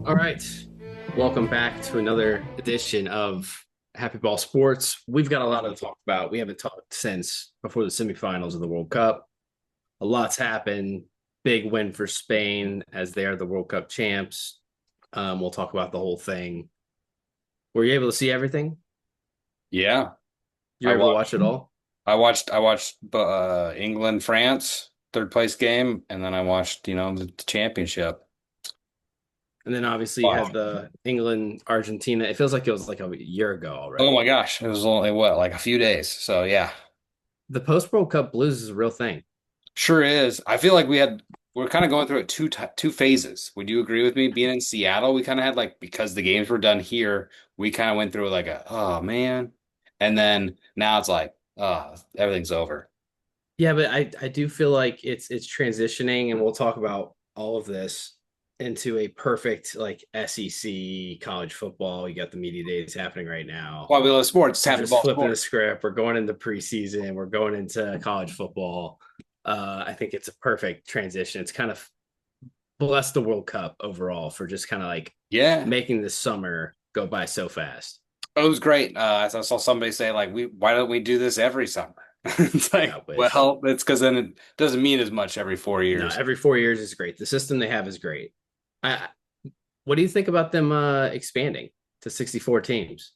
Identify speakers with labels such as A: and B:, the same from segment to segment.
A: All right. Welcome back to another edition of Happy Ball Sports. We've got a lot to talk about. We haven't talked since before the semifinals of the World Cup. A lot's happened. Big win for Spain as they are the World Cup champs. We'll talk about the whole thing. Were you able to see everything?
B: Yeah,
A: You
B: I
A: were able to
B: watched.
A: watch it all?
B: I watched England France third place game, and then I watched the championship.
A: And then obviously you
B: Wow.
A: had the England Argentina. It feels like it was like a year ago
B: Oh my
A: already.
B: gosh, it was only what, like a few days. So yeah,
A: The post World Cup blues is a real thing.
B: sure is. I feel like we're kind of going through it two phases. Would you agree with me? Being in Seattle, we kind of had like, because the games were done here, we kind of went through like a, oh man, and then now it's like, oh, everything's over.
A: Yeah, but I do feel like it's transitioning, and we'll talk about all of this into a perfect like SEC college football. You got the media days happening right now.
B: Why we love sports,
A: We're
B: happy
A: just
B: ball
A: flipping the
B: sports.
A: script. We're going into preseason. We're going into college football. I think it's a perfect transition. It's kind of blessed the World Cup overall for just kind of like
B: Yeah.
A: making the summer go by so fast.
B: It was great. I saw somebody say like, why don't we do this every summer? It's
A: Yeah,
B: like,
A: I wish.
B: well, it's because then it doesn't mean as much every four
A: No,
B: years.
A: every 4 years is great. The system they have is great. I What do you think about them expanding to 64 teams?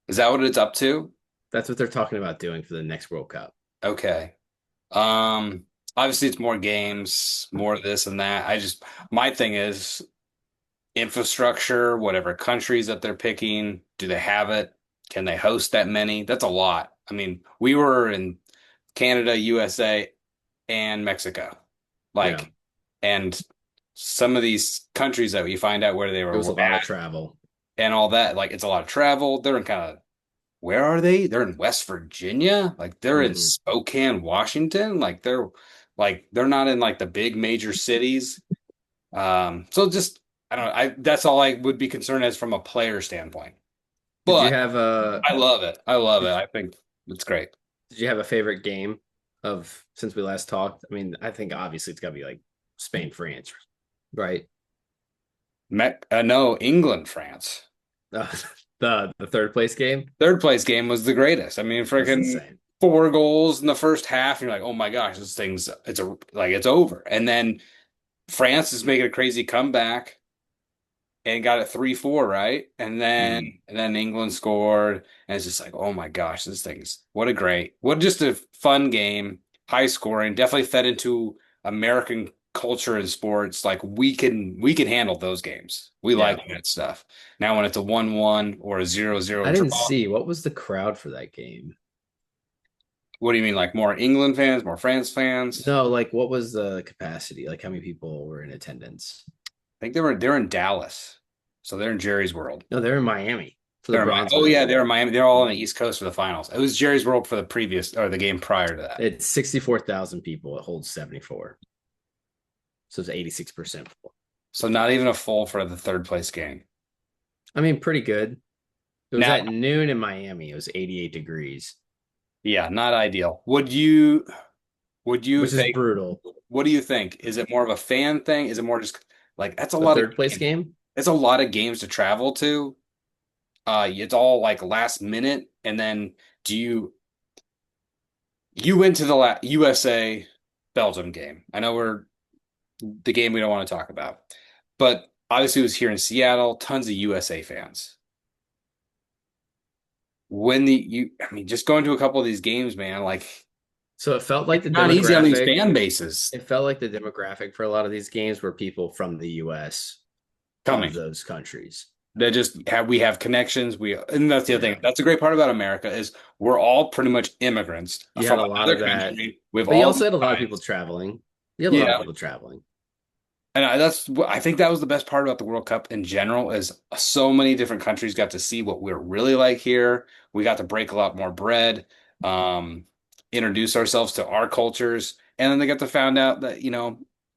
B: Is that what it's up to?
A: That's what they're talking about doing for the next World Cup.
B: Okay. Um, Obviously it's more games, more this and that. My thing is infrastructure, whatever countries that they're picking, do they have it? Can they host that many? That's a lot. I mean, we were in Canada, USA, and Mexico.
A: Yeah,
B: Like, and some of these countries that you find out where they
A: it was a
B: were
A: lot of
B: at
A: travel.
B: and all that, like it's a lot of travel. They're in kind of, where are they? They're in West Virginia. Like they're in
A: Hmm.
B: Spokane, Washington. They're not in like the big major cities. So just I don't know. I That's all I would be concerned as from a player standpoint.
A: Did you
B: But
A: have a
B: I love it. I love it. I think it's great.
A: Did you have a favorite game of since we last talked? I mean, I think obviously it's got to be like Spain, France, right?
B: No, England, France.
A: Uh, the third place game.
B: Third place game was the greatest. I mean,
A: That's
B: freaking
A: insane.
B: four goals in the first half. And you're like, oh my gosh, it's over. And then France is making a crazy comeback and got it 3-4, right? And then
A: Hmm.
B: and then England scored, and it's just like, oh my gosh, what just a fun game, high scoring, definitely fed into American culture and sports. Like we can handle those games. We like
A: Yeah,
B: that stuff. Now when it's a 1-1 or a 0-0
A: I didn't
B: draw,
A: see what was the crowd for that game.
B: what do you mean? Like more England fans, more France fans?
A: No, like what was the capacity? Like how many people were in attendance?
B: I think they're in Dallas. So they're in Jerry's World.
A: No, they're in Miami for the bronze
B: Oh yeah,
A: medal.
B: they're in Miami. They're all on the East Coast for the finals. It was Jerry's World for the previous or the game prior to that.
A: It's 64,000 people. It holds 74. So it's 86% full.
B: So not even a full for the third place game.
A: I mean, pretty good. It was
B: Now,
A: at noon in Miami. It was 88 degrees,
B: yeah, not ideal. Would you
A: which is
B: think
A: brutal.
B: what do you think? Is it more of a fan thing? Is it more just like that's a
A: The
B: lot of
A: third place
B: games.
A: game?
B: It's a lot of games to travel to. It's all like last minute and then do you went to the USA Belgium game. I know we're the game we don't want to talk about. But obviously, it was here in Seattle, tons of USA fans. I mean, just going to a couple of these games, man, like
A: So it felt like
B: it's
A: the
B: not easy on these
A: demographic.
B: fan bases
A: It felt like the demographic for a lot of these games were people from the US
B: coming.
A: of those countries.
B: We have connections. And that's the other
A: Yeah.
B: thing. That's a great part about America is we're all pretty much immigrants
A: You had
B: from
A: a lot of
B: another
A: that,
B: country. We've
A: but you
B: all
A: also
B: these
A: had a lot of people
B: ties.
A: traveling. You had a lot of
B: Yeah.
A: people traveling.
B: And I think that was the best part about the World Cup in general is so many different countries got to see what we're really like here. We got to break a lot more bread, um, introduce ourselves to our cultures, and then they got to find out that,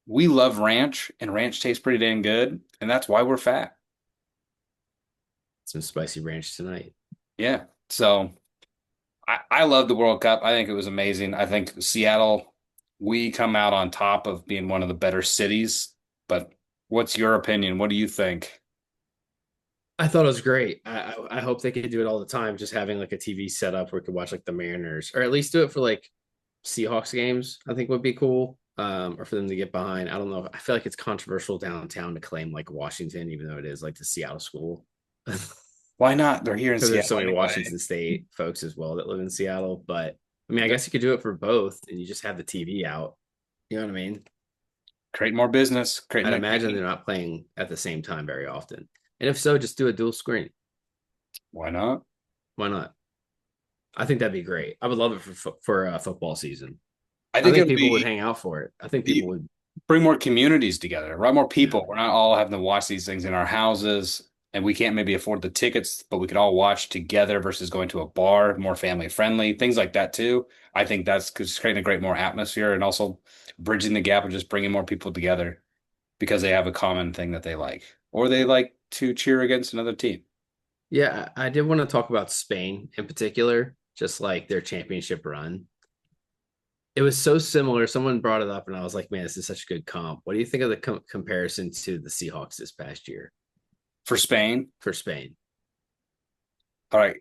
B: we love ranch and ranch tastes pretty dang good, and that's why we're fat.
A: Some spicy ranch tonight.
B: Yeah. So I love the World Cup. I think it was amazing. I think Seattle we come out on top of being one of the better cities. But what's your opinion? What do you think?
A: I thought it was great. I hope they could do it all the time. Just having like a TV setup where we could watch like the Mariners, or at least do it for like Seahawks games. I think would be cool. Or for them to get behind. I don't know. I feel like it's controversial downtown to claim like Washington, even though it is like the Seattle school. Because
B: Why not? They're here in
A: there's so
B: Seattle
A: many
B: anyway.
A: Washington State folks as well that live in Seattle. But I mean, I guess you could do it for both, and you just have the TV out. You know what I mean?
B: Create more business, create
A: I'd
B: that.
A: imagine they're not playing at the same time very often. And if so, just do a dual screen.
B: Why not?
A: Why not? I think that'd be great. I would love it for football season.
B: I
A: I
B: think
A: think
B: it'll
A: people would
B: be
A: hang out for it. I think people would.
B: bring more communities together, right? More
A: Yeah,
B: people. We're not all having to watch these things in our houses, and we can't maybe afford the tickets, but we could all watch together versus going to a bar, more family friendly, things like that too. I think that's just creating a great more atmosphere and also bridging the gap of just bringing more people together because they have a common thing that they like, or they like to cheer against another team.
A: yeah. I did want to talk about Spain in particular, just like their championship run. It was so similar. Someone brought it up, and I was like, "Man, this is such a good comp." What do you think of the comparison to the Seahawks this past year
B: For Spain,
A: for Spain?
B: all right.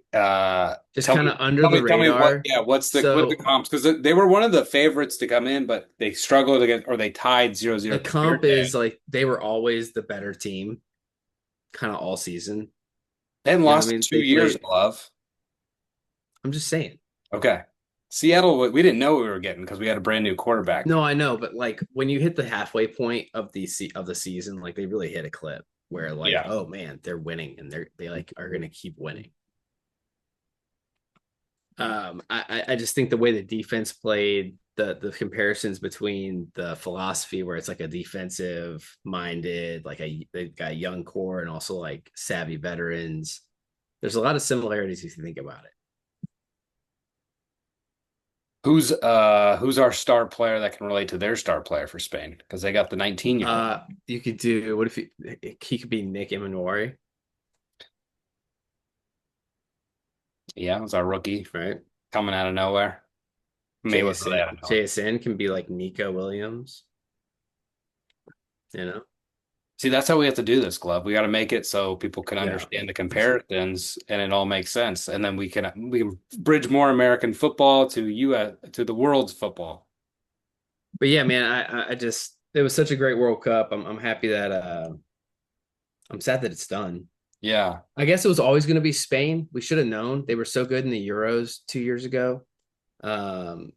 A: Just kind of under the
B: Tell me what,
A: radar.
B: yeah, what the
A: So
B: comps? Because they were one of the favorites to come in, but they struggled against, or they tied 0-0
A: the
B: at the very
A: comp
B: end.
A: is like they were always the better team, kind of all season.
B: They hadn't
A: You know what I
B: lost in
A: mean?
B: two
A: They
B: years,
A: played.
B: love.
A: I'm just saying.
B: Okay. Seattle, we didn't know we were getting because we had a brand new quarterback.
A: No, I know, but like when you hit the halfway point of the season, like they really hit a clip where like,
B: Yeah.
A: oh man, they're winning and they like are gonna keep winning. I just think the way the defense played, the comparisons between the philosophy where it's like a defensive minded, like they've got a young core and also like savvy veterans. There's a lot of similarities if you think about it.
B: Who's our star player that can relate to their star player for Spain? Because they got the 19-year-old.
A: You could do what if he could be Nick Emanuari,
B: Yeah, it's our rookie
A: right?
B: coming out of nowhere. Maybe was really
A: JSN
B: out of nowhere.
A: JSN can be like Nico Williams, you know?
B: See, that's how we have to do this, Glove. We got to make it so people can
A: Yeah.
B: understand the comparisons and it all makes sense. And then we can bridge more American football to US to the world's football.
A: But yeah, man, I just it was such a great World Cup. I'm happy that I'm sad that it's done.
B: Yeah.
A: I guess it was always going to be Spain. We should have known. They were so good in the Euros 2 years ago. Um,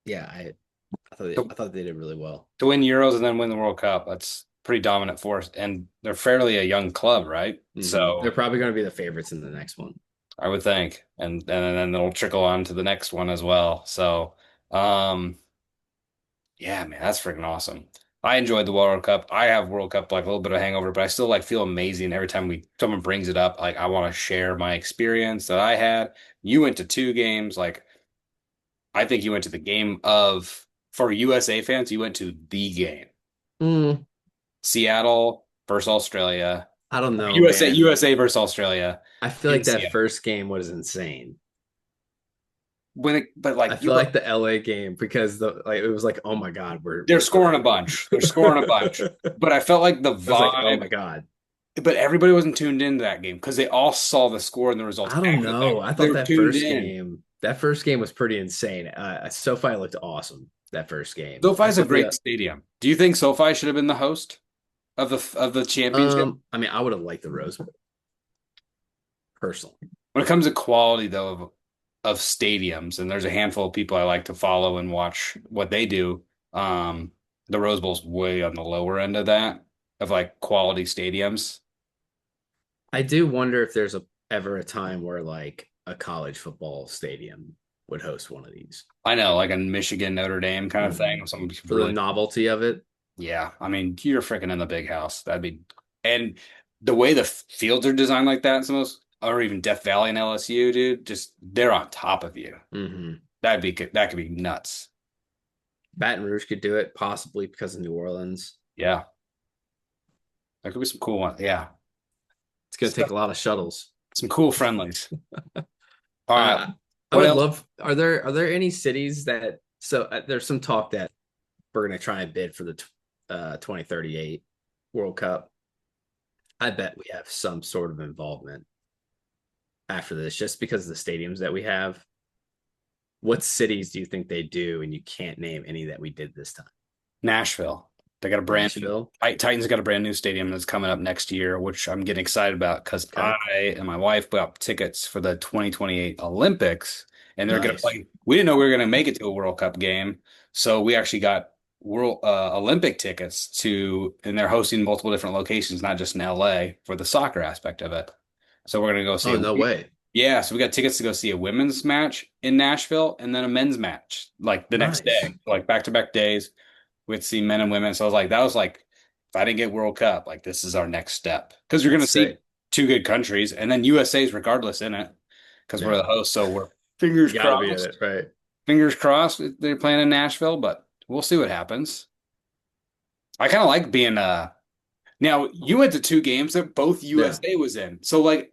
A: yeah, I thought they did really well.
B: To win Euros and then win the World Cup. That's pretty dominant force. And they're fairly a young club, right?
A: They're
B: So
A: probably going to be the favorites in the next one.
B: I would think. And then it'll trickle on to the next one as well. So yeah, man, that's freaking awesome. I enjoyed the World Cup. I have World Cup like a little bit of hangover, but I still like feel amazing every time we someone brings it up. Like I want to share my experience that I had. You went to two games. Like I think you went to the game of for USA fans, you went to the game.
A: Mm,
B: Seattle versus Australia.
A: I don't know, man.
B: USA versus Australia
A: I feel
B: in
A: like that
B: Seattle.
A: first game was insane.
B: But
A: I
B: like
A: feel like the LA game because the like it was like, oh my God,
B: they're
A: we're
B: scoring a
A: good.
B: bunch. They're scoring a bunch. But I felt like the
A: I was like, oh my
B: vibe,
A: God.
B: but everybody wasn't tuned into that game because they all saw the score and the results
A: I don't
B: after the fact.
A: know. I
B: They
A: thought
B: were tuned in.
A: that first game was pretty insane. SoFi looked awesome that first game. I
B: SoFi's a
A: thought
B: great stadium. Do you think SoFi should have been the host of the championship?
A: I mean, I would have liked the Rose Bowl personally.
B: When it comes to quality though of stadiums, and there's a handful of people I like to follow and watch what they do. The Rose Bowl's way on the lower end of that of like quality stadiums.
A: I do wonder if there's ever a time where like a college football stadium would host one of these.
B: I know, like a Michigan Notre Dame kind of thing. Some
A: For the
B: really,
A: novelty of it.
B: yeah. I mean, you're freaking in the big house. That'd be, and the way the fields are designed like that, some of those, or even Death Valley and LSU, dude, just they're on top of you.
A: Hmm.
B: That could be nuts.
A: Baton Rouge could do it, possibly because of New Orleans.
B: Yeah, there could be some cool ones. Yeah,
A: It's going to take a lot of shuttles.
B: some cool friendlies. All right,
A: Uh, I
B: what
A: would
B: else?
A: love. Are there any cities that So there's some talk that we're going to try and bid for the 2038 World Cup. I bet we have some sort of involvement after this, just because of the stadiums that we have. What cities do you think they do? And you can't name any that we did this time.
B: Nashville. They got a brand new
A: Nashville.
B: Titans got a brand new stadium that's coming up next year, which I'm getting excited about because
A: Okay.
B: I and my wife bought tickets for the 2028 Olympics, and they're going to
A: Nice.
B: play. We didn't know we were going to make it to a World Cup game, so we actually got World Olympic tickets to, and they're hosting multiple different locations, not just in LA for the soccer aspect of it. So we're going to go see
A: Oh,
B: a
A: no way.
B: yeah, so we got tickets to go see a women's match in Nashville and then a men's match like the next
A: Nice.
B: day, like back to back days. We'd see men and women. So I was like, that was like, if I didn't get World Cup, like this is our next step because you're going
A: That's
B: to see
A: sick.
B: two good countries and then USA's regardless in it because we're
A: Yeah.
B: the host. So we're fingers
A: You got to be in
B: crossed,
A: it, right?
B: fingers crossed they're playing in Nashville, but we'll see what happens. I kind of like being now you went to two games that both
A: Yeah.
B: USA was in. So like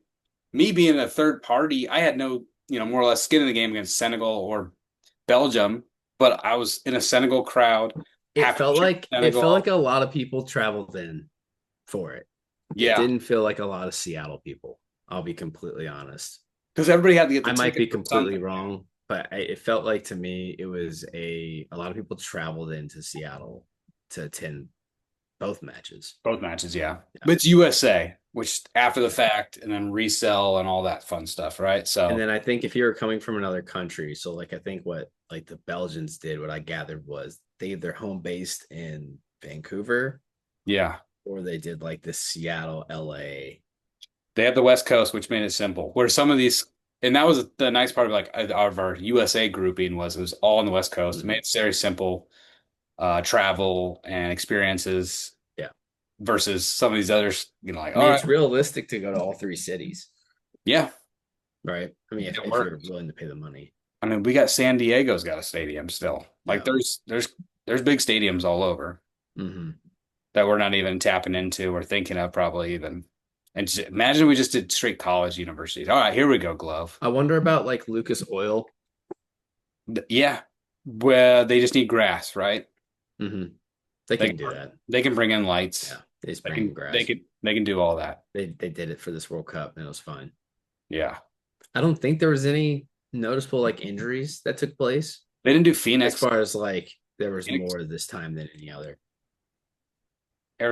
B: me being a third party, I had no, more or less skin in the game against Senegal or Belgium, but I was in a Senegal crowd, happy to cheer for
A: It felt like
B: Senegal.
A: a lot of people traveled in for it. It
B: Yeah,
A: didn't feel like a lot of Seattle people. I'll be completely honest.
B: because everybody had to get the
A: I might be
B: ticket for
A: completely
B: something.
A: wrong, but it felt like to me it was a lot of people traveled into Seattle to attend both matches.
B: Both matches, yeah.
A: Yeah.
B: But it's USA, which after the
A: Yeah.
B: fact, and then resell and all that fun stuff, right?
A: And
B: So,
A: then I think if you're coming from another country, so like I think what like the Belgians did, what I gathered was they had their home based in Vancouver,
B: yeah.
A: or they did like the Seattle, LA.
B: They have the West Coast, which made it simple. Where some of these, and that was the nice part of like of our USA grouping was it was all on the West Coast. It made
A: Mhm.
B: it very simple travel and experiences
A: Yeah.
B: versus some of these others, like,
A: I
B: all
A: mean,
B: right,
A: it's realistic to go to all three cities,
B: yeah,
A: right? I mean,
B: make it
A: if you're
B: work.
A: willing to pay the money.
B: I mean, we got San Diego's got a stadium still. Like
A: Yeah.
B: there's big stadiums all over
A: Hmm.
B: that we're not even tapping into or thinking of probably even. And just, imagine we just did straight college universities. All right, here we go, Glove.
A: I wonder about like Lucas Oil.
B: Yeah, where they just need grass, right?
A: Hmm. They
B: They
A: can
B: can,
A: do that.
B: they can bring in lights.
A: Yeah. They just
B: They
A: bring in
B: can they
A: grass.
B: can they can do all that.
A: They did it for this World Cup and it was fine.
B: Yeah.
A: I don't think there was any noticeable like injuries that took place
B: They didn't do
A: as
B: Phoenix.
A: far as like there was
B: Phoenix,
A: more this time than any other.
B: The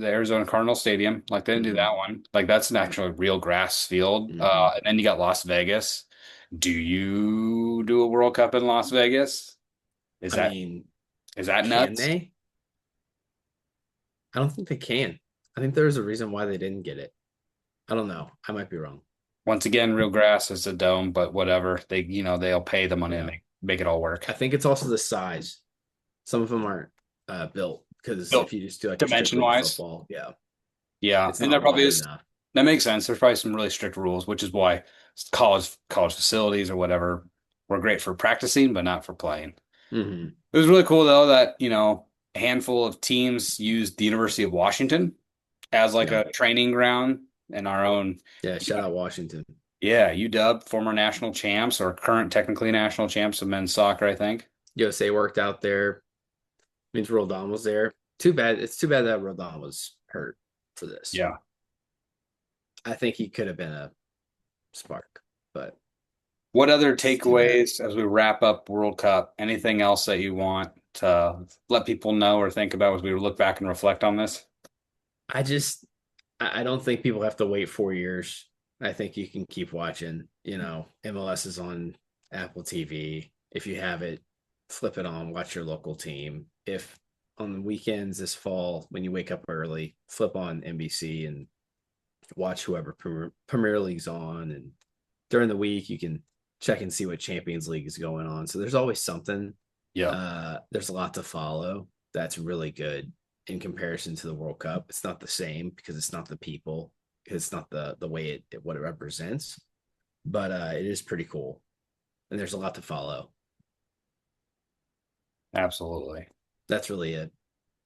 B: Arizona Cardinal Stadium. Like they didn't do
A: Hmm.
B: that one. Like that's an actual real grass field.
A: Hmm.
B: And then you got Las Vegas. Do you do a World Cup in Las Vegas? Is
A: I
B: that
A: mean,
B: is that
A: can
B: nuts?
A: they? I don't think they can. I think there's a reason why they didn't get it. I don't know. I might be wrong.
B: Once again, real grass is a dome, but whatever. They'll pay the money to
A: Yeah.
B: make it all work.
A: I think it's also the size. Some of them aren't built because
B: Built
A: if you just do like a strip
B: dimension
A: room
B: wise.
A: football, yeah,
B: Yeah,
A: it's
B: and there
A: not
B: probably
A: wide
B: is.
A: enough.
B: That makes sense. There's probably some really strict rules, which is why college facilities or whatever were great for practicing, but not for playing.
A: Hmm.
B: It was really cool though that, a handful of teams used the University of Washington as like
A: Yeah.
B: a training ground and our own.
A: Yeah. Shout out Washington.
B: Yeah, UW, former national champs or current technically national champs of men's soccer, I think.
A: USA worked out there. Means Roldan was there. Too bad. It's too bad that Roldan was hurt for this.
B: Yeah.
A: I think he could have been a spark, but
B: What other
A: it's too bad.
B: takeaways as we wrap up World Cup? Anything else that you want to let people know or think about as we look back and reflect on this?
A: I just I don't think people have to wait 4 years. I think you can keep watching. MLS is on Apple TV. If you have it, flip it on, watch your local team. If on the weekends this fall, when you wake up early, flip on NBC and watch whoever Premier League's on. And during the week, you can check and see what Champions League is going on. So there's always something.
B: Yep,
A: There's a lot to follow. That's really good in comparison to the World Cup. It's not the same because it's not the people. It's not the way what it represents, but it is pretty cool, and there's a lot to follow.
B: absolutely.
A: That's really it.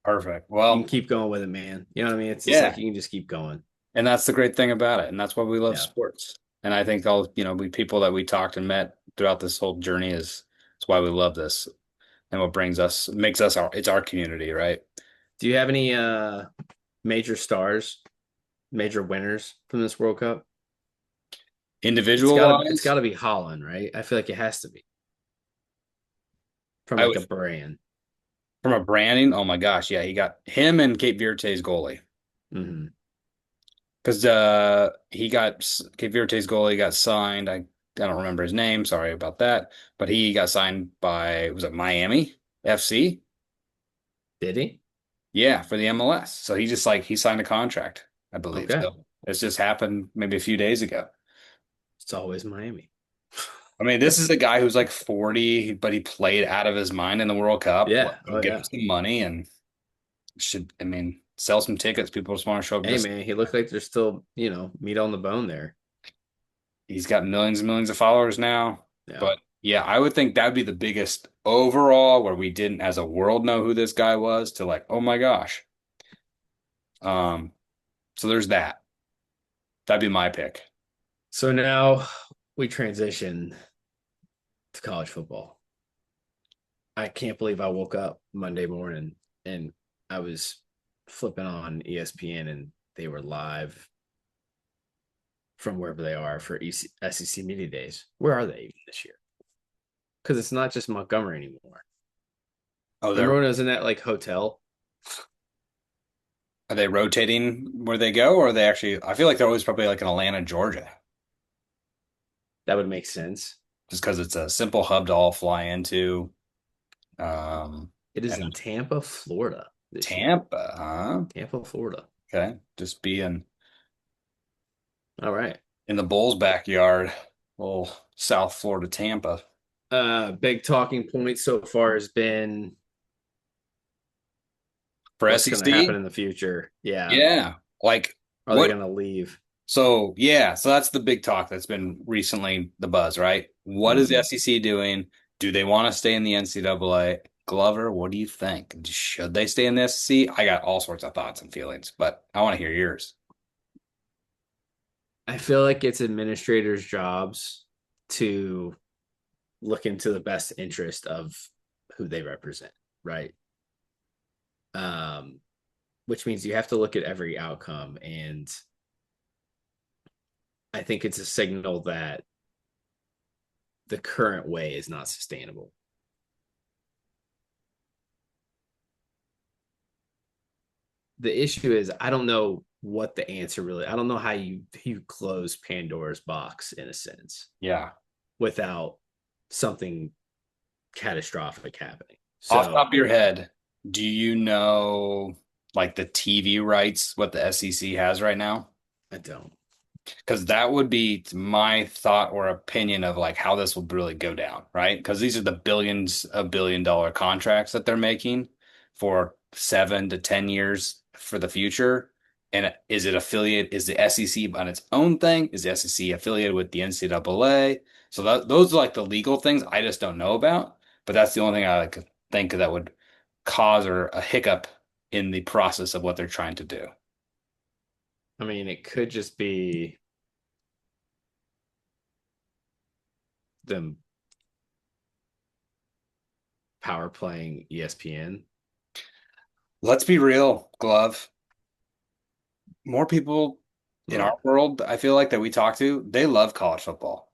B: Perfect.
A: You can
B: Well,
A: keep going with it, man. You know what I mean? It's just like
B: yeah,
A: you can just keep going.
B: and that's the great thing about it, and that's why we love
A: Yeah.
B: sports. And I think all, we people that we talked and met throughout this whole journey is why we love this. and what brings us makes us it's our community, right?
A: Do you have any major stars, major winners from this World Cup?
B: Individual
A: It's
B: wise,
A: gotta be Holland, right? I feel like it has to be from
B: I
A: like
B: would
A: a brand.
B: from a branding. Oh my gosh, yeah, he got him and Cape Verde's goalie.
A: Hmm.
B: Because he got Cape Verde's goalie got signed. I don't remember his name. Sorry about that. But he got signed by was it Miami FC?
A: Did he?
B: Yeah, for the MLS. So he just like he signed a contract, I believe.
A: Okay.
B: So it's just happened maybe a few days ago.
A: It's always Miami.
B: I mean, this is a guy who's like 40, but he played out of his mind in the World Cup. Let
A: Yeah.
B: him
A: Oh
B: give him
A: yeah.
B: some money and should, I mean, sell some tickets. People just want to show up
A: Hey
B: just
A: man, he looked like there's still, meat on the bone there.
B: he's got millions and millions of followers now.
A: Yeah.
B: But yeah, I would think that would be the biggest overall where we didn't as a world know who this guy was to like, oh my gosh. Um, so there's that. That'd be my pick.
A: So now we transition to college football. I can't believe I woke up Monday morning and I was flipping on ESPN and they were live from wherever they are for SEC Media Days. Where are they even this year? Because it's not just Montgomery anymore.
B: Oh,
A: Remember when I was in that like hotel?
B: are they rotating where they go, or are they actually? I feel like they're always probably like in Atlanta, Georgia,
A: That would make sense.
B: just because it's a simple hub to all fly into.
A: It is
B: And
A: in Tampa, Florida this year.
B: Tampa, huh?
A: Tampa, Florida.
B: Okay, just being
A: All right.
B: in the Bulls' backyard, little South Florida, Tampa
A: Big talking point so far has been
B: for
A: what's going to happen
B: SEC.
A: in the future. Yeah.
B: Yeah, like
A: Are they
B: what?
A: going to leave?
B: So yeah, so that's the big talk that's been recently the buzz, right? What is the
A: Hmm.
B: SEC doing? Do they want to stay in the NCAA? Glover, what do you think? Should they stay in the SEC? I got all sorts of thoughts and feelings, but I want to hear yours.
A: I feel like it's administrators' jobs to look into the best interest of who they represent, right? Um, which means you have to look at every outcome. And I think it's a signal that the current way is not sustainable. The issue is I don't know what the answer really. I don't know how you close Pandora's box in a sense
B: Yeah.
A: without something catastrophic happening.
B: Off the top
A: So
B: of your head, do you know like the TV rights, what the SEC has right now?
A: I don't.
B: Because that would be my thought or opinion of like how this would really go down, right? Because these are the billions of $1 billion contracts that they're making for 7 to 10 years for the future. And is it affiliate? Is the SEC on its own thing? Is the SEC affiliated with the NCAA? So those are like the legal things I just don't know about. But that's the only thing I like think that would cause or a hiccup in the process of what they're trying to do.
A: I mean, it could just be them power playing ESPN.
B: Let's be real, Glove. More people in our
A: What?
B: world, I feel like that we talk to, they love college football,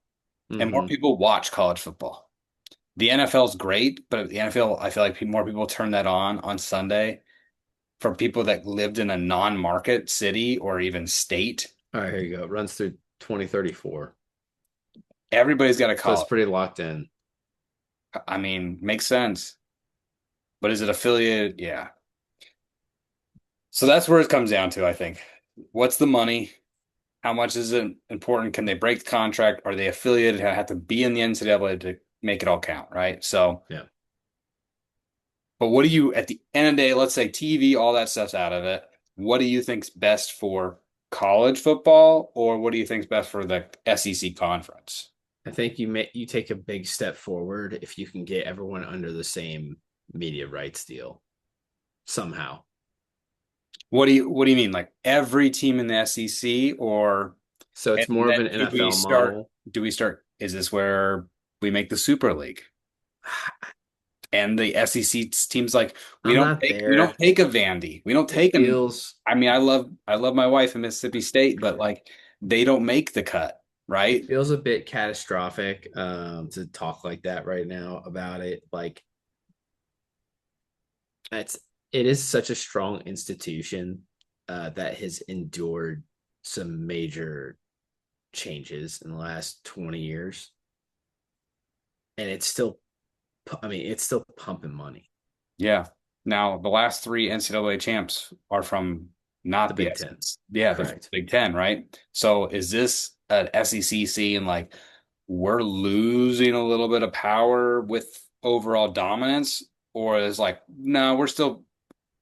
B: and more
A: Mm-hmm.
B: people watch college football. The NFL is great, but the NFL, I feel like more people turn that on Sunday for people that lived in a non-market city or even state.
A: All right, here you go. It runs through 2034.
B: Everybody's got a
A: So it's
B: college.
A: pretty locked in.
B: I mean, makes sense. But is it affiliated? Yeah. So that's where it comes down to, I think. What's the money? How much is it important? Can they break the contract? Are they affiliated? Have to be in the NCAA to make it all count, right? So,
A: Yeah.
B: but what do you, at the end of the day, let's say TV, all that stuff's out of it. What do you think's best for college football, or what do you think's best for the SEC conference?
A: I think you take a big step forward if you can get everyone under the same media rights deal somehow.
B: What do you mean? Like every team in the SEC, or
A: So
B: and
A: it's more of
B: then
A: an NFL model.
B: is this where we make the Super League? And the SEC teams like we
A: I'm
B: don't
A: not
B: take we don't
A: there.
B: take a Vandy. We don't
A: It
B: take them.
A: feels
B: I mean, I love my wife in Mississippi State, but like they don't make the cut,
A: it
B: right?
A: feels a bit catastrophic to talk like that right now about it. Like it's it is such a strong institution that has endured some major changes in the last 20 years, and it's still, I mean, it's still pumping money.
B: Yeah. Now the last three NCAA champs are from
A: The
B: not the
A: Big Ten,
B: SEC. Yeah, the
A: correct?
B: Big Ten, right? So is this an SEC seeing like we're losing a little bit of power with overall dominance, or is like no, we're still.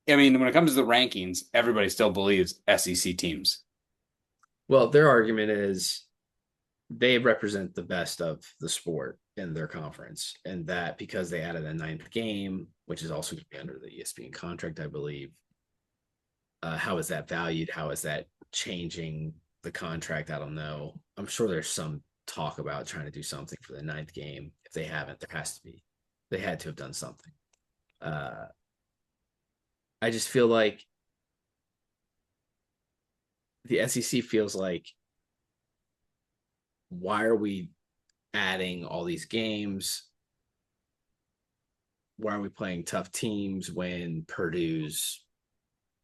B: I mean, when it comes to the rankings, everybody still believes SEC teams.
A: Well, their argument is they represent the best of the sport in their conference, and that because they added a ninth game, which is also going to be under the ESPN contract, I believe. How is that valued? How is that changing the contract? I don't know. I'm sure there's some talk about trying to do something for the ninth game. If they haven't, there has to be. They had to have done something. Uh, I just feel like the SEC feels like, why are we adding all these games? Why are we playing tough teams when Purdue's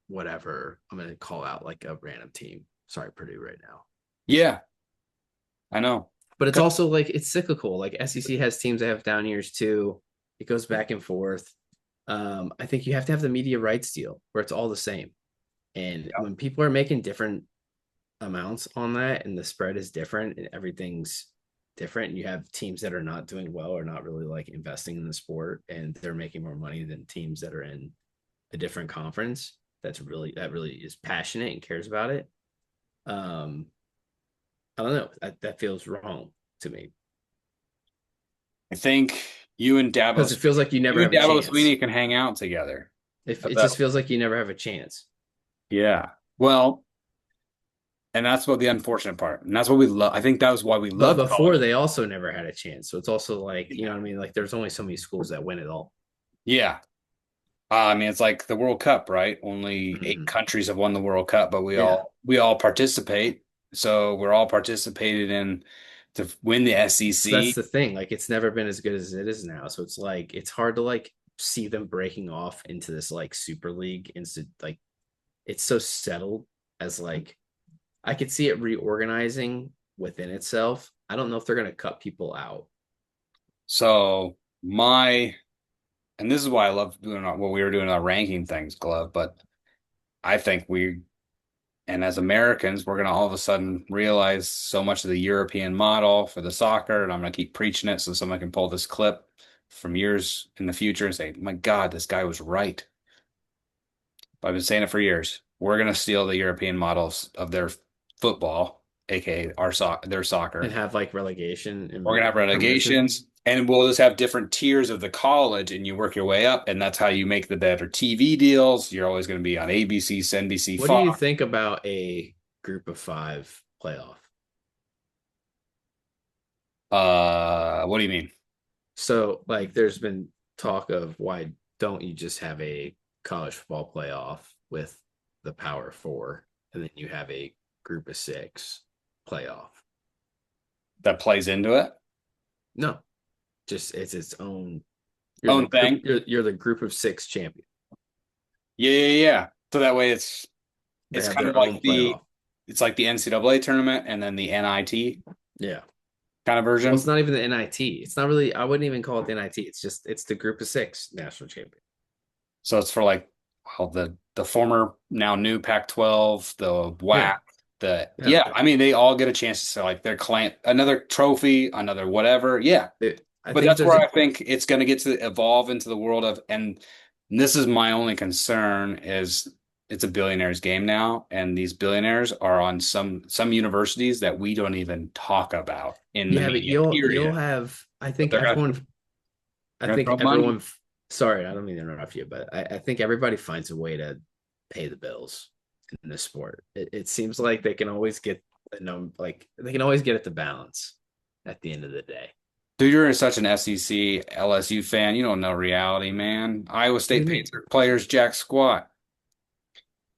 A: whatever? I'm going to call out like a random team. Sorry, Purdue right now.
B: Yeah, I know.
A: But it's also like it's cyclical. Like SEC has teams that have down years too. It goes back and forth. I think you have to have the media rights deal where it's all the same. And when people are making different amounts on that and the spread is different and everything's different, and you have teams that are not doing well or not really like investing in the sport and they're making more money than teams that are in a different conference that really is passionate and cares about it. Um, I don't know. That feels wrong to me
B: I think you and
A: because it feels like you never
B: You and
A: have a
B: Dabo
A: chance.
B: Sweeney can hang out together.
A: It just feels like you never have a chance.
B: Yeah. Well, and that's what the unfortunate part. And that's what we love. I think that was why we
A: But
B: loved
A: before
B: college.
A: they also never had a chance. So it's also like, you know what I mean? Like there's only so many schools that win it all.
B: Yeah. I mean, it's like the World Cup, right? Only eight
A: Mm-hmm.
B: countries have won the World Cup, but we
A: Yeah.
B: all participate. So we're all participated in to win the
A: So that's
B: SEC.
A: the thing. Like it's never been as good as it is now. So it's like it's hard to like see them breaking off into this like super league instead. Like it's so settled as like I could see it reorganizing within itself. I don't know if they're gonna cut people out.
B: So and this is why I love doing what we were doing our ranking things, Glove, but I think and as Americans, we're going to all of a sudden realize so much of the European model for the soccer, and I'm going to keep preaching it so someone can pull this clip from years in the future and say, my God, this guy was right. But I've been saying it for years. We're going to steal the European models of their football, aka their
A: And
B: soccer.
A: have like relegation
B: We're
A: and
B: going to have
A: promotion.
B: relegations, and we'll just have different tiers of the college, and you work your way up, and that's how you make the better TV deals. You're always going to be on ABC, NBC,
A: What do you
B: Fox.
A: think about a group of five playoff?
B: What do you mean?
A: So, like, there's been talk of why don't you just have a college football playoff with the Power Four, and then you have a group of six playoff?
B: That plays into it?
A: No, just it's its own. You're the
B: Own
A: group.
B: thing.
A: You're the group of six champion.
B: Yeah, yeah, yeah. So that way
A: They
B: it's
A: have
B: kind of
A: their own
B: like the
A: playoff.
B: it's like the NCAA tournament and then the NIT
A: Yeah.
B: kind of
A: Well, it's
B: version.
A: not even the NIT. It's not really. I wouldn't even call it the NIT. It's just it's the group of six national champion.
B: So it's for like well, the former now new Pac-12, the
A: Yeah.
B: WAC,
A: Yeah.
B: yeah, I mean they all get a chance to say like their client another trophy, another whatever. Yeah.
A: I
B: But
A: think
B: that's
A: there's
B: where
A: a
B: I think it's going to get to evolve into the world of, and this is my only concern is it's a billionaires game now, and these billionaires are on some universities that we don't even talk about in the
A: yeah, but
B: media,
A: you'll
B: period.
A: have.
B: But
A: I
B: they're gonna
A: think
B: throw money.
A: everyone. Sorry, I don't mean to interrupt you, but I think everybody finds a way to pay the bills in this sport. It seems like they can always get like they can always get it to balance at the end of the day.
B: Dude, you're such an SEC LSU fan. You don't know reality, man. Iowa
A: What do
B: State
A: you
B: pays
A: mean?
B: their players jack squat.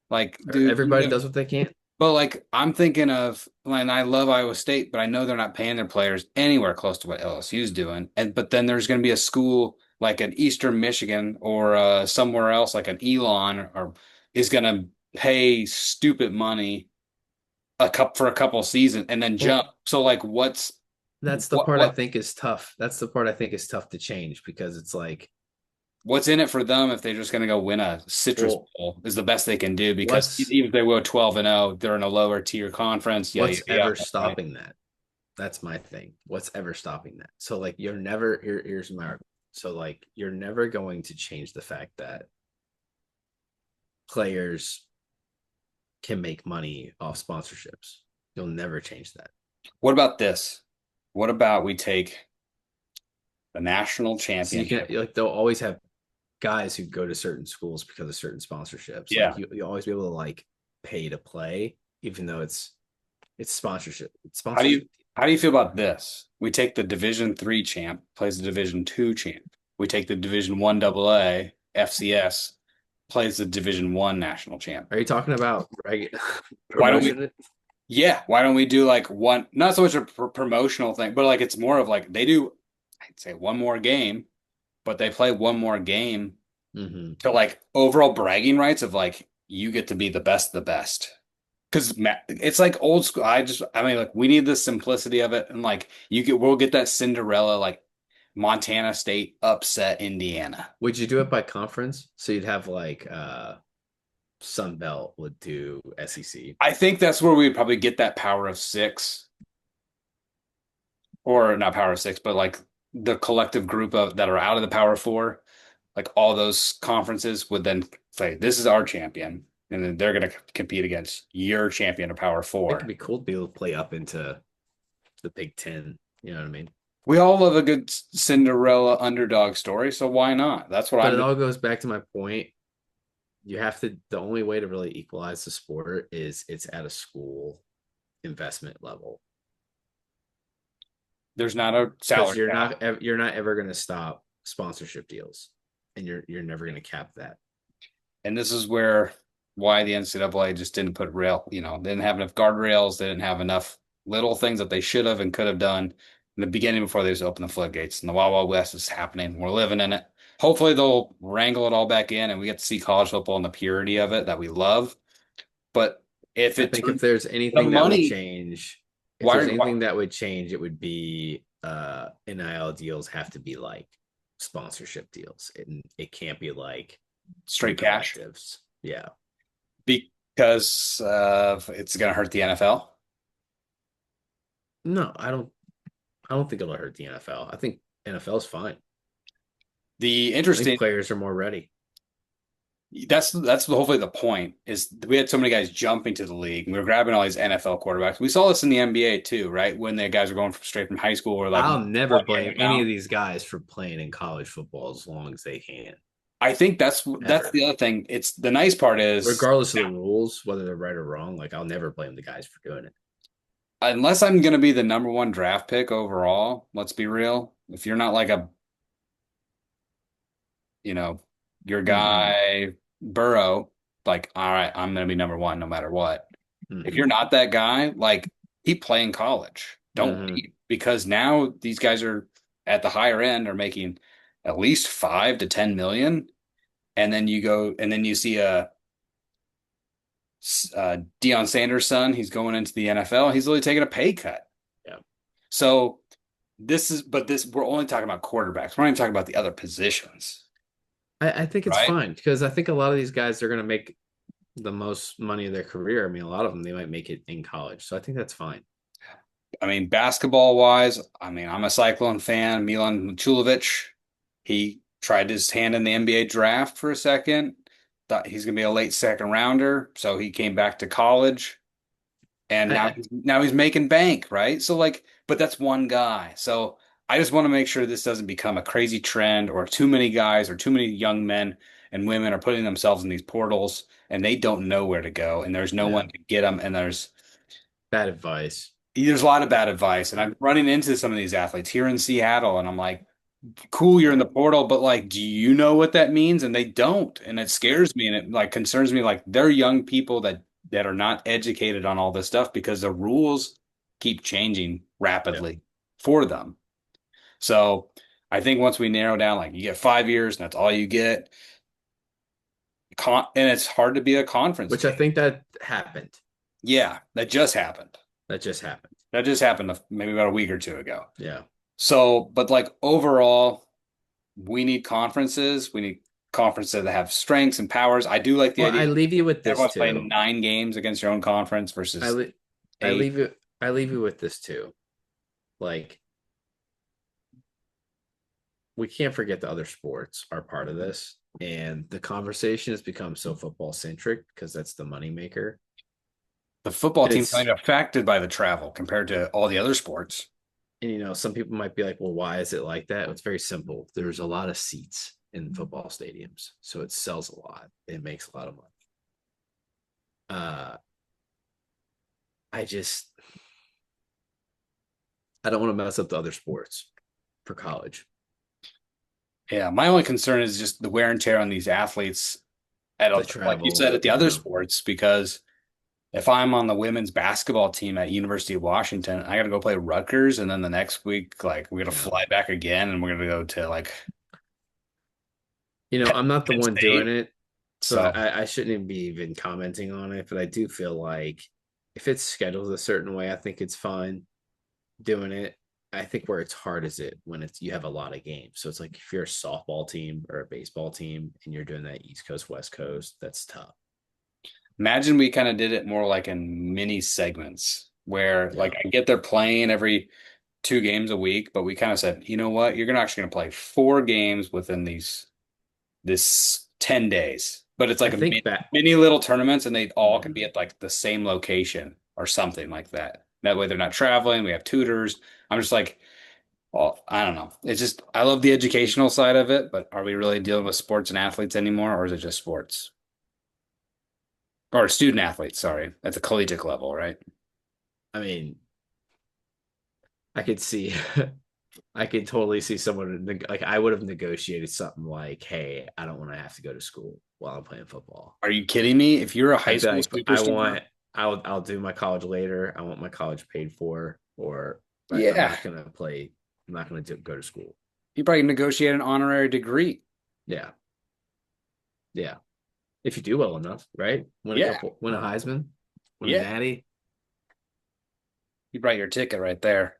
B: Like, dude,
A: Everybody does what they can.
B: but like I'm thinking of, and I love Iowa State, but I know they're not paying their players anywhere close to what LSU's doing. And but then there's going to be a school like an Eastern Michigan or somewhere else like an Elon or is going to pay stupid money for a couple seasons and then jump.
A: Well,
B: So like, what's
A: that's the
B: what
A: part I
B: what
A: think is tough. That's the part I think is tough to change because it's like,
B: what's in it for them if they're just going to go win a Citrus
A: well,
B: Bowl is the best they can do because
A: what's
B: even if they go 12-0, they're in a lower tier conference. Yeah, yeah,
A: what's
B: yeah.
A: ever
B: Right.
A: stopping that? That's my thing. What's ever stopping that? So like here's my argument. So like you're never going to change the fact that players can make money off sponsorships. You'll never change that.
B: What about this? What about we take the national
A: So you can
B: championship?
A: like they'll always have guys who go to certain schools because of certain sponsorships. Like
B: Yeah.
A: you always be able to like pay to play, even though it's sponsorship. It's
B: How do you
A: sponsorship.
B: how do you feel about this? We take the Division 3 champ, plays the Division 2 champ. We take the Division 1 AA FCS, plays the Division 1 national champ.
A: Are you talking about
B: Why don't we
A: promotion?
B: Yeah, why don't we do like one, not so much a promotional thing, but like it's more of like they do, I'd say one more game, but they play one more game
A: Mm-hmm.
B: to like overall bragging rights of like you get to be the best of the best. Because it's like old school. I mean, like we need the simplicity of it, and like we'll get that Cinderella like Montana State upset Indiana.
A: Would you do it by conference? So you'd have like Sun Belt would do SEC.
B: I think that's where we'd probably get that power of six, or not power of six, but like the collective group of that are out of the power four. Like all those conferences would then say, "This is our champion," and then they're going to compete against your champion of Power
A: It could
B: Four.
A: be cool to be able to play up into the Big Ten. You know what I mean?
B: We all love a good Cinderella underdog story, so why not? That's what
A: But
B: I'm
A: it
B: doing.
A: all goes back to my point. You have to, the only way to really equalize the sport is it's at a school investment level
B: There's not a
A: because
B: salary cap,
A: you're not ever going to stop sponsorship deals, and you're never going to cap that.
B: and this is where why the NCAA just didn't put they didn't have enough guardrails, they didn't have enough little things that they should have and could have done in the beginning before they just opened the floodgates. And the Wild Wild West is happening. We're living in it. Hopefully they'll wrangle it all back in and we get to see college football and the purity of it that we love. But if
A: I
B: it
A: think if
B: turns
A: there's
B: the
A: anything that would
B: money,
A: change, if
B: why,
A: there's
B: why
A: anything that would change, it would be NIL deals have to be like sponsorship deals. It can't be like through
B: straight cash?
A: collectives. Yeah.
B: Because it's going to hurt the NFL.
A: No, I don't think it'll hurt the NFL. I think NFL is fine.
B: The
A: I think
B: interesting
A: players are more ready.
B: That's hopefully the point is we had so many guys jumping to the league. We were grabbing all these NFL quarterbacks. We saw this in the NBA too, right? When the guys were going straight from high school or like
A: I'll never
B: 1 year
A: blame any of
B: out.
A: these guys for playing in college football as long as they can.
B: I think that's
A: Ever.
B: the other thing. It's the nice part is
A: Regardless of the rules, whether they're right or wrong, like I'll never blame the guys for doing it.
B: unless I'm going to be the number 1 draft pick overall, let's be real. If you're not like you know, your
A: Mm-hmm.
B: guy Burrow, like, all right, I'm going to be number 1 no matter what. If you're
A: Mm-hmm.
B: not that guy, like, keep playing college. Don't
A: Mm-hmm.
B: leave because now these guys are at the higher end are making at least 5 to 10 million. And then you go and then you see Deion Sanders' son, he's going into the NFL. He's literally taking a pay cut.
A: Yeah.
B: So we're only talking about quarterbacks. We're not even talking about the other positions,
A: I think it's
B: right?
A: fine because I think a lot of these guys are going to make the most money of their career. I mean, a lot of them they might make it in college, so I think that's fine.
B: I mean, basketball wise, I mean, I'm a Cyclone fan. Milan Chulovic, he tried his hand in the NBA draft for a second. Thought he's gonna be a late second rounder, so he came back to college, and
A: I,
B: now he's making bank, right? So like, but that's one guy. So I just want to make sure this doesn't become a crazy trend or too many guys or too many young men and women are putting themselves in these portals and they don't know where to go, and there's no
A: yeah,
B: one to get them, and there's
A: bad advice.
B: there's a lot of bad advice, and I'm running into some of these athletes here in Seattle, and I'm like, cool, you're in the portal, but like, do you know what that means? And they don't, and it
A: Yeah,
B: scares me, and it like concerns me. Like, they're young people that are not educated on all this stuff because the rules keep changing
A: yeah.
B: rapidly for them. So I think once we narrow down, like, you get 5 years, and that's all you get, and it's hard to be a conference
A: Which I
B: team.
A: think that happened.
B: Yeah, that just happened.
A: That just happened.
B: That just happened maybe about a week or two ago.
A: Yeah.
B: So, but like overall, we need conferences. We need conferences that have strengths and powers. I do like the
A: Well, I
B: idea
A: leave you with this
B: everyone's playing
A: too.
B: 9 games against your own conference
A: I
B: versus
A: le- I
B: 8.
A: leave you I leave you with this too. Like we can't forget the other sports are part of this. And the conversation has become so football centric because that's the moneymaker.
B: The football
A: And
B: team's not
A: it's
B: affected by the travel compared to all the other sports.
A: and some people might be like, well, why is it like that? It's very simple. There's a lot of seats in football stadiums. So it sells a lot. It makes a lot of money. Uh I just I don't want to mess up the other sports for college.
B: Yeah, my only concern is just the wear and tear on these athletes
A: The
B: like you said,
A: travel,
B: at the other sports, because if I'm on the women's basketball team at University of Washington, I got to go play Rutgers, and then the next week, like, we're gonna
A: yeah.
B: fly back again, and we're gonna go to like
A: I'm not the
B: Penn
A: one doing
B: State.
A: it, so
B: So
A: I shouldn't even be even commenting on it. But I do feel like if it's scheduled a certain way, I think it's fine doing it. I think where it's hard is it when it's you have a lot of games. So it's like if you're a softball team or a baseball team and you're doing that East Coast, West Coast, that's tough.
B: imagine we kind of did it more like in mini segments where,
A: Yeah.
B: like, I get they're playing every 2 games a week, but we kind of said, you know what, you're gonna actually gonna play 4 games within this 10 days. But it's
A: I
B: like a
A: think that
B: mini little tournaments, and they all can be
A: mhm.
B: at like the same location or something like that. That way they're not traveling. We have tutors. I'm just like, well, I don't know. It's just, I love the educational side of it, but are we really dealing with sports and athletes anymore, or is it just sports? Or student athletes, sorry, at the collegiate level, right?
A: I mean, I could see I could totally see someone like I would have negotiated something like, "Hey, I don't want to have to go to school while I'm playing football."
B: Are you kidding me? If you're a high
A: I'd be
B: school
A: like, "I
B: superstar,
A: want, I'll do my college later. I want my college paid for, or but I'm
B: yeah,
A: not gonna play. I'm not gonna go to school."
B: you probably negotiate an honorary degree.
A: Yeah, yeah. If you do well enough, right?
B: Yeah,
A: Win a Heisman, win a
B: yeah,
A: Natty.
B: you write your ticket right there.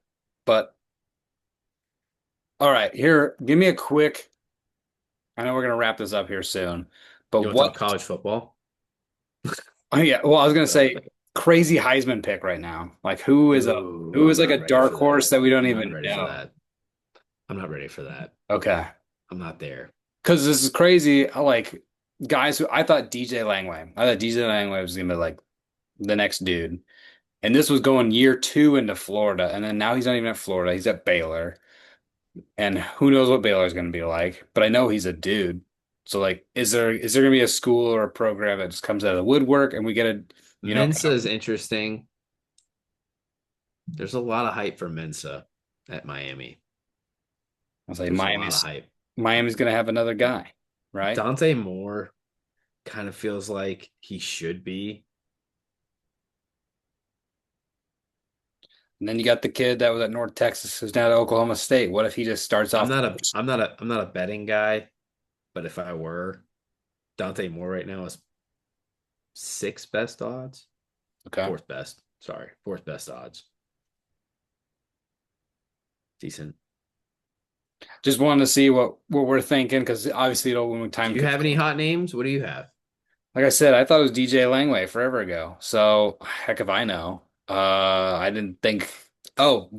B: But all right, here, give me a quick. I know we're gonna wrap this up here soon, but
A: You want to
B: what?
A: talk college football?
B: Oh yeah, well, I was gonna say crazy Heisman pick right now. Like,
A: Ooh,
B: who
A: I'm
B: is like
A: not
B: a
A: ready
B: dark
A: for
B: horse
A: that.
B: that we don't
A: I'm not
B: even
A: ready for
B: know?
A: that. I'm not ready for that.
B: Okay,
A: I'm not there.
B: because this is crazy. I like guys who I thought DJ Langway. I thought DJ Langway was gonna be like the next dude, and this was going year 2 into Florida, and then now he's not even at Florida. He's at Baylor, and who knows what Baylor's gonna be like? But I know he's a dude. So like, is there gonna be a school or a program that just comes out of the woodwork and we get a
A: Mensa is interesting. There's a lot of hype for Mensa at Miami.
B: I'll say
A: There's a lot of hype.
B: Miami's gonna have another guy, right?
A: Dante Moore kind of feels like he should be.
B: And then you got the kid that was at North Texas who's now at Oklahoma State. What if he just starts off the first?
A: I'm not a betting guy, but if I were, Dante Moore right now is sixth best odds,
B: Okay.
A: fourth best. Sorry, fourth best odds. Decent.
B: Just wanted to see what we're thinking because obviously it'll when
A: Do
B: time
A: you have any
B: control.
A: hot names? What do you have?
B: Like I said, I thought it was DJ Langway forever ago. So heck if I know. I didn't think. Oh,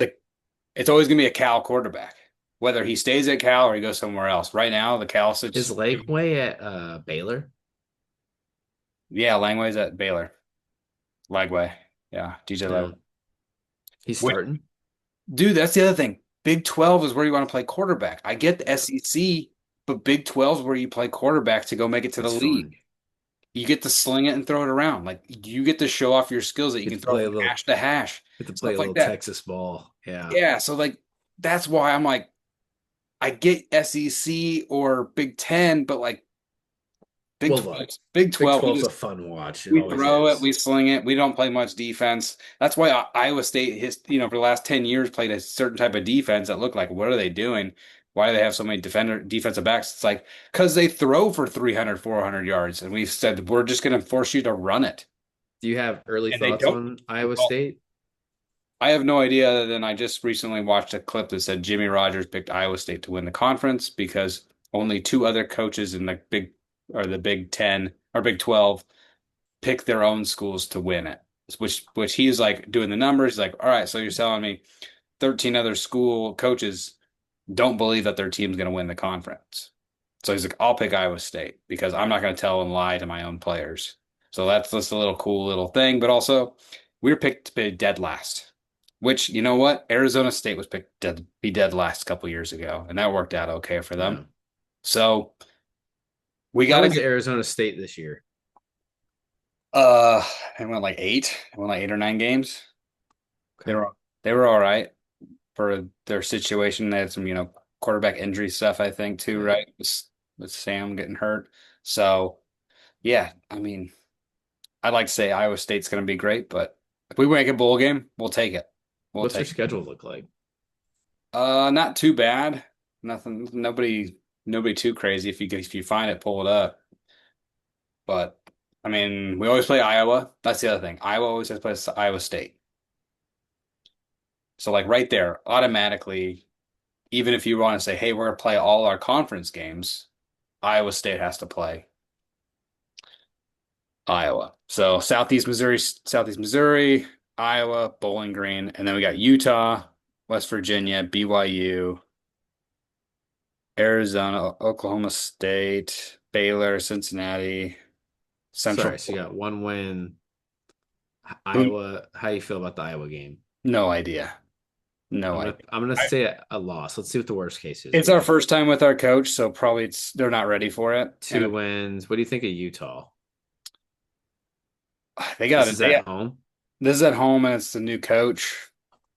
B: it's always gonna be a Cal quarterback, whether he stays at Cal or he goes somewhere else. Right now, the Cal
A: Is
B: situation.
A: Lakeway at Baylor?
B: Yeah, Langway's at Baylor. Lagway. Yeah, DJ
A: Yeah,
B: Lagway.
A: he's
B: Wait,
A: starting.
B: dude, that's the other thing. Big 12 is where you want to play quarterback. I get the SEC, but Big 12 is where you play quarterback to go make it to the
A: That's
B: league.
A: fun.
B: you get to sling it and throw it around. Like you get to show off your skills that you
A: Get
B: can
A: to
B: throw
A: play a
B: from
A: little
B: hash to hash,
A: get to play
B: stuff
A: a
B: like
A: little
B: that.
A: Texas ball. Yeah.
B: Yeah, so like that's why I'm like I get SEC or Big Ten, but like Big
A: Well,
B: 12,
A: look,
B: Big
A: Big
B: 12,
A: 12's a fun watch. It
B: we
A: always
B: throw it,
A: is.
B: we sling it. We don't play much defense. That's why Iowa State, for the last 10 years, played a certain type of defense that looked like, what are they doing? Why do they have so many defensive backs? It's like, because they throw for 300, 400 yards. And we've said, we're just going to force you to run it.
A: Do you have early
B: And they
A: thoughts
B: don't.
A: on Iowa
B: Well,
A: State?
B: I have no idea other than I just recently watched a clip that said Jimmy Rogers picked Iowa State to win the conference because only two other coaches in the Big Ten or Big 12 pick their own schools to win it. Which he's like doing the numbers. He's like, all right, so you're telling me 13 other school coaches don't believe that their team's going to win the conference. So he's like, I'll pick Iowa State because I'm not going to tell and lie to my own players. So that's just a little cool little thing. But also, we were picked to be dead last, which, you know what? Arizona State was picked to be dead last a couple years ago, and that worked out okay for them.
A: Yeah.
B: So we got
A: How
B: to
A: is
B: get,
A: Arizona State this year?
B: uh, I went like eight, I went like 8 or 9 games. They
A: Okay.
B: were they were all right for their situation. They had some, quarterback injury stuff, I think, too,
A: Yeah.
B: right? With Sam getting hurt. So yeah, I mean, I'd like to say Iowa State's going to be great, but if we make a bowl game, we'll take it. We'll
A: What's their
B: take it.
A: schedule look like?
B: Not too bad. Nothing. Nobody too crazy. If you find it, pull it up. But I mean, we always play Iowa. That's the other thing. Iowa always has to play Iowa State. So like right there, automatically, even if you want to say, hey, we're going to play all our conference games, Iowa State has to play Iowa. So Southeast Missouri, Iowa, Bowling Green, and then we got Utah, West Virginia, BYU, Arizona, Oklahoma State, Baylor, Cincinnati, Central
A: Sorry, so you
B: Florida.
A: got one win.
B: Who-
A: Iowa. How you feel about the Iowa game?
B: No idea. No
A: I'm gonna
B: idea.
A: I'm gonna
B: I-
A: say a loss. Let's see what the worst case is.
B: It's
A: What do
B: our
A: you think?
B: first time with our coach, so probably they're not ready for it. And
A: Two wins. What do you think of Utah?
B: they got
A: This
B: it.
A: is at home.
B: This is at home, and it's the new coach.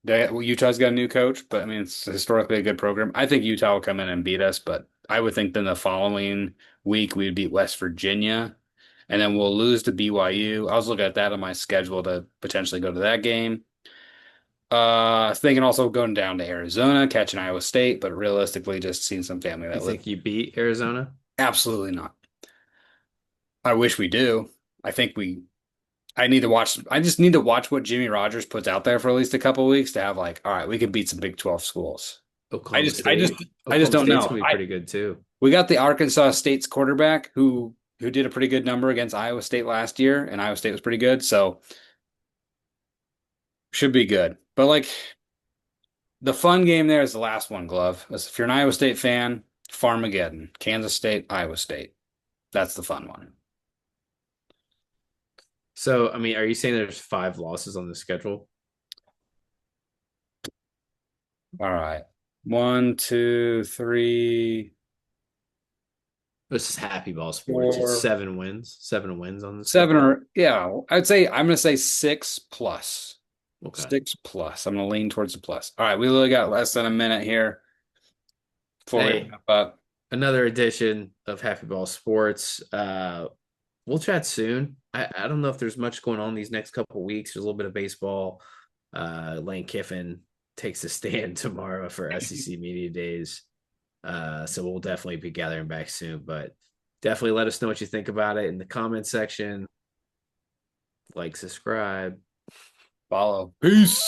B: Utah's got a new coach, but I mean, it's historically a good program. I think Utah will come in and beat us, but I would think then the following week we'd beat West Virginia, and then we'll lose to BYU. I was looking at that on my schedule to potentially go to that game. Thinking also going down to Arizona, catching Iowa State, but realistically, just seeing some family
A: You
B: that live.
A: think you beat Arizona?
B: Absolutely not. I wish we do. I think we I need to watch. I just need to watch what Jimmy Rogers puts out there for at least a couple of weeks to have like, all right, we can beat some Big 12 schools. I
A: Oklahoma
B: just, I just,
A: State.
B: I just
A: Oklahoma
B: don't
A: State's
B: know.
A: gonna be pretty good too.
B: We got the Arkansas State's quarterback who did a pretty good number against Iowa State last year, and Iowa State was pretty good, so should be good. But like the fun game there is the last one, Glove. If you're an Iowa State fan, Farmageddon, Kansas State, Iowa State. That's the fun one.
A: So, I mean, are you saying there's five losses on the schedule?
B: All right. One, two, three,
A: This is happy ball sports. It's
B: four.
A: 7 wins. 7 wins on the
B: Seven
A: schedule.
B: or yeah, I'd say I'm gonna say six plus.
A: Okay.
B: 6 plus. I'm gonna lean towards the plus. All right, we literally got less than a minute here before we
A: Hey,
B: wrap up.
A: another edition of Happy Ball Sports. We'll chat soon. I don't know if there's much going on these next couple of weeks. There's a little bit of baseball. Lane Kiffin takes a stand tomorrow for SEC Media Days. So we'll definitely be gathering back soon. But definitely let us know what you think about it in the comment section. Like, subscribe.
B: Follow. Peace.